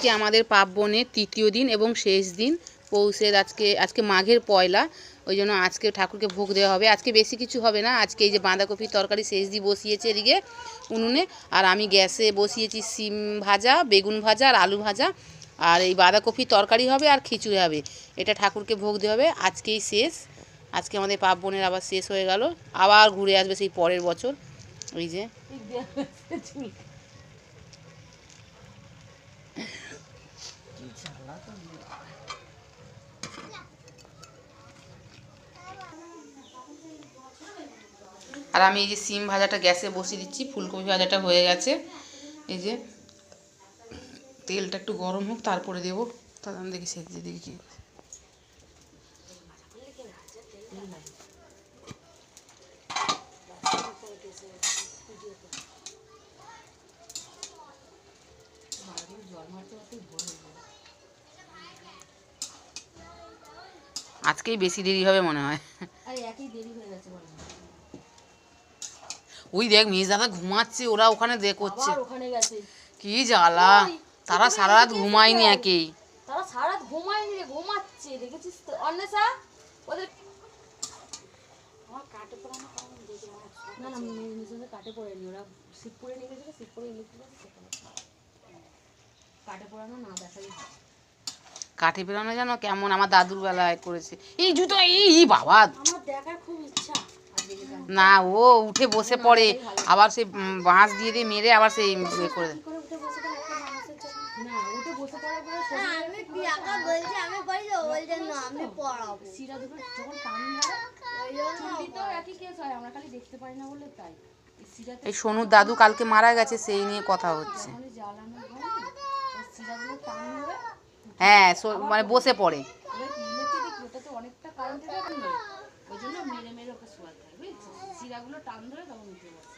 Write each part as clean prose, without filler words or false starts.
আজকে আমাদের পার্বণের তৃতীয় দিন এবং শেষ দিন পৌষের। আজকে মাঘের পয়লা, ওই জন্য আজকে ঠাকুরকে ভোগ দেওয়া হবে। আজকে বেশি কিছু হবে না। আজকে এই যে বাঁধাকপির তরকারি শেষ দিয়ে বসিয়েছে এদিকে উনুনে, আর আমি গ্যাসে বসিয়েছি সিম ভাজা, বেগুন ভাজা আর আলু ভাজা, আর এই বাঁধাকপির তরকারি হবে আর খিচুড়ি হবে। এটা ঠাকুরকে ভোগ দেওয়া হবে। আজকেই শেষ, আজকে আমাদের পার্বণের আবার শেষ হয়ে গেল, আবার ঘুরে আসবে সেই পরের বছর। ওই যে আর আমি এই যে সিম ভাজাটা গ্যাসে বসিয়ে দিচ্ছি, ফুলকপি ভাজাটা হয়ে গেছে। এই যে তেলটা একটু গরম হোক তারপরে দেবো। তাহলে আমি দেখি সেদ্ধ দেখি কি। আজকেই বেশি দেরি হবে মনে হয়। ওই দেখ মেজ দাদা ঘুমাচ্ছে, ওরা ওখানে দেখ করছে। কি জ্বালা, তারা সারা রাত ঘুমায়নি, একেই তারা সারা রাত ঘুমায়নি, ঘুমাচ্ছে দেখেছিস তো অন্বেষা ওদের। আমার কাটে পড়ানো কারণ দেখে না না মিশনে কাটে পড়েনি, ওরা শিবপুরে নিয়ে গেছিল, শিবপুরে ইলেকট্রিক আছে সেখানে কাটে পড়ানো না দেখা যাচ্ছে। কাঠে বেরোনো যেন কেমন আমার দাদুর বেলায় করেছে এই জুতো। এই বাবা, আমার দেখার খুব ইচ্ছা। না ও উঠে বসে পড়ে, আবার সেই বাঁশ দিয়ে দিয়ে মেরে আবার সেই ইয়ে করে দেয়। না উঠে বসে পড়ার পরে আমি পিয়াকা বলছি আমি পড়ি, ও বলছে না আমি পড়াবো। সিরা দুটো যখন টান ধরে ওই জন্য তো একই কেস হয়, আমরা খালি দেখতে পারি না বলে তাই। এই সোনুর দাদু কালকে মারা গেছে, সেই নিয়ে কথা হচ্ছে। হ্যাঁ মানে বসে পড়ে। অনেকটা কারেন্টের ওই জন্য মেরে মেরে ওকে শোয়াতে হয়, বুঝছিস? সিরাগুলো টান ধরে তখন উঠে বসে।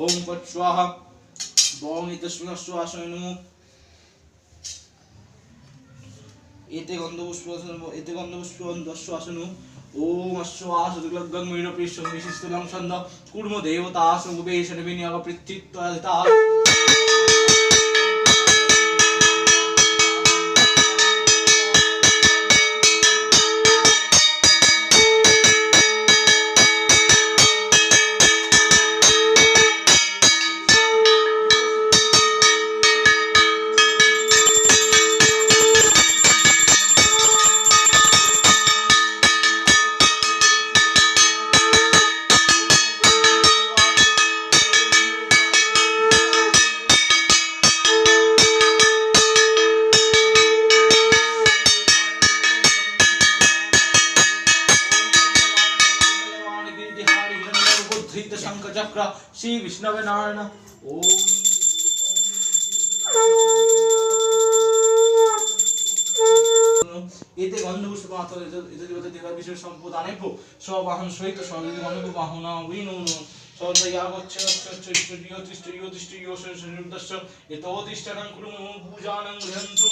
ओम पट स्वाहा बौं इतस्मिन् स्वाहाय नमो एते गन्धपुष्पं ओम अश्वासुलग्गं मीनप्रियं विशिष्टलं छन्द कुर्म देवता सुगुपेशन विनियोग पृथ्वीत्वता शंकर चक्र श्री विष्णवे नारायण ओम एते गन्धपुष्प मात्र एते देवता देवा विशेष संपदानेभ्यो स्ववाहन सहित सर्वदिन गन्धपुष्प बाहुना विनोनो सर्वयागच्छ एतोदिष्टानं कुर्मो पूजानं गृहन्तु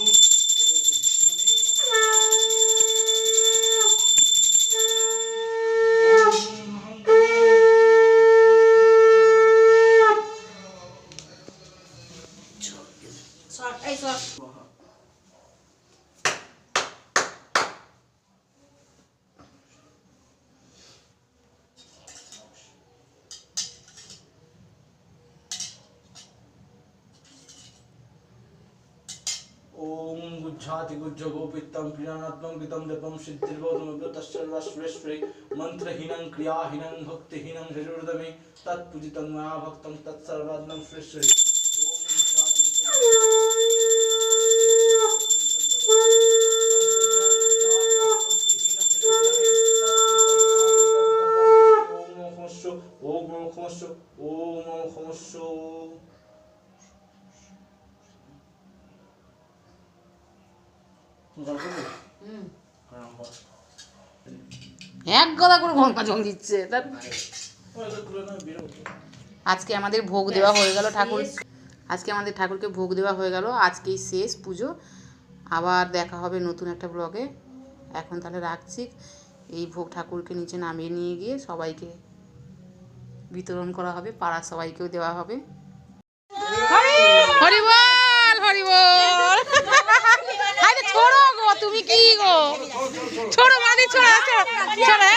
ओम गुज्जाति गुज्ज गोपितं प्रियानात्मं पितं दपं सिद्धिर्भवतु तस्सर्वश्रेष्ठे मंत्रहीनं क्रियाहीनं भक्तिहीनं हृदयमे तत्पूजितं मया भक्तं तत्सर्वात्मं श्रेष्ठे ओम खमस्व ओम खमस्व এক গলা করে ঘন্টা জং দিচ্ছে। আজকে আমাদের ভোগ দেওয়া হয়ে গেল ঠাকুর, আজকে আমাদের ঠাকুরকে ভোগ দেওয়া হয়ে গেল, আজকেই শেষ পুজো। আবার দেখা হবে নতুন একটা ব্লগে। এখন তাহলে রাখছি। এই ভোগ ঠাকুরকে নিচে নামিয়ে নিয়ে গিয়ে সবাইকে বিতরণ করা হবে, পাড়ার সবাইকেও দেওয়া হবে। হরি বল হরি বল। আরে ছোড়ো গো, তুমি কি গো, ছোড়ো মানি, ছোড়ো ছোড়ো ছোড়ো।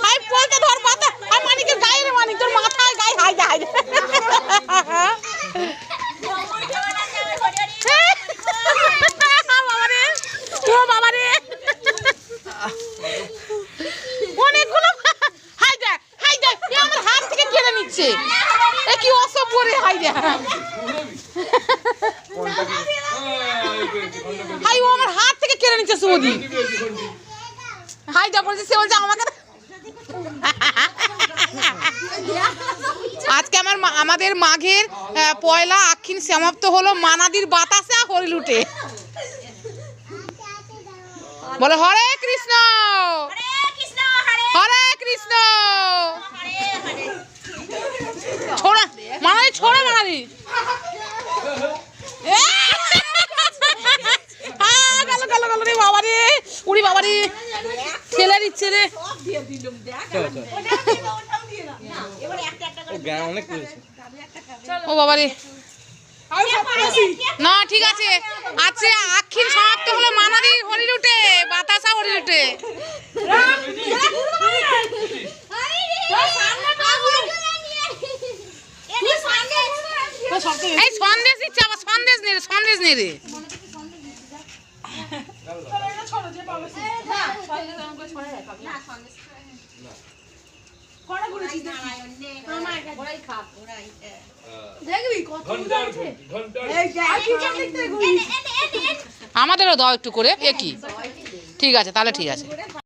আই বলতে ধর পাতা, আই মানিকে গায়ে রে, মানিক তোর মাথায় গায়ে হাই দে হাই দে। বাবারে ও বাবারে, অনেকগুলো হাই দে হাই দে, এ আমার হাত থেকে কেড়ে নিচ্ছে, এ কি অসভ্য রে, হাই দে হাই, ও আমার হাত থেকে কেড়ে নিচ্ছে সুমদি, হাই দে বলছে, সে বলছে আমাকে। আজকে আমাদের মাঘের পয়লা আক্ষিণ সমাপ্ত হলো মানাদির বাতাসে আর হরিলুটে। বলো হরে কৃষ্ণ হরে কৃষ্ণ। ছোড়া মানাদি, ছোড়া মানাদি, গেল গেল গেল রে বাবা রে, উড়ি বাবা রে, ঠেলে দিচ্ছে রে। ও বাবা রে, না ঠিক আছে। আচ্ছা আক্ষিণ সমাপ্ত হলো মানাদি হরিলুটে, বাতাসা হরিলুটে। এই সন্দেশ দিচ্ছে, আবার সন্দেশ নে রে, সন্দেশ নে রে। আমাদেরও দাও একটু করে, একই ঠিক আছে তাহলে, ঠিক আছে।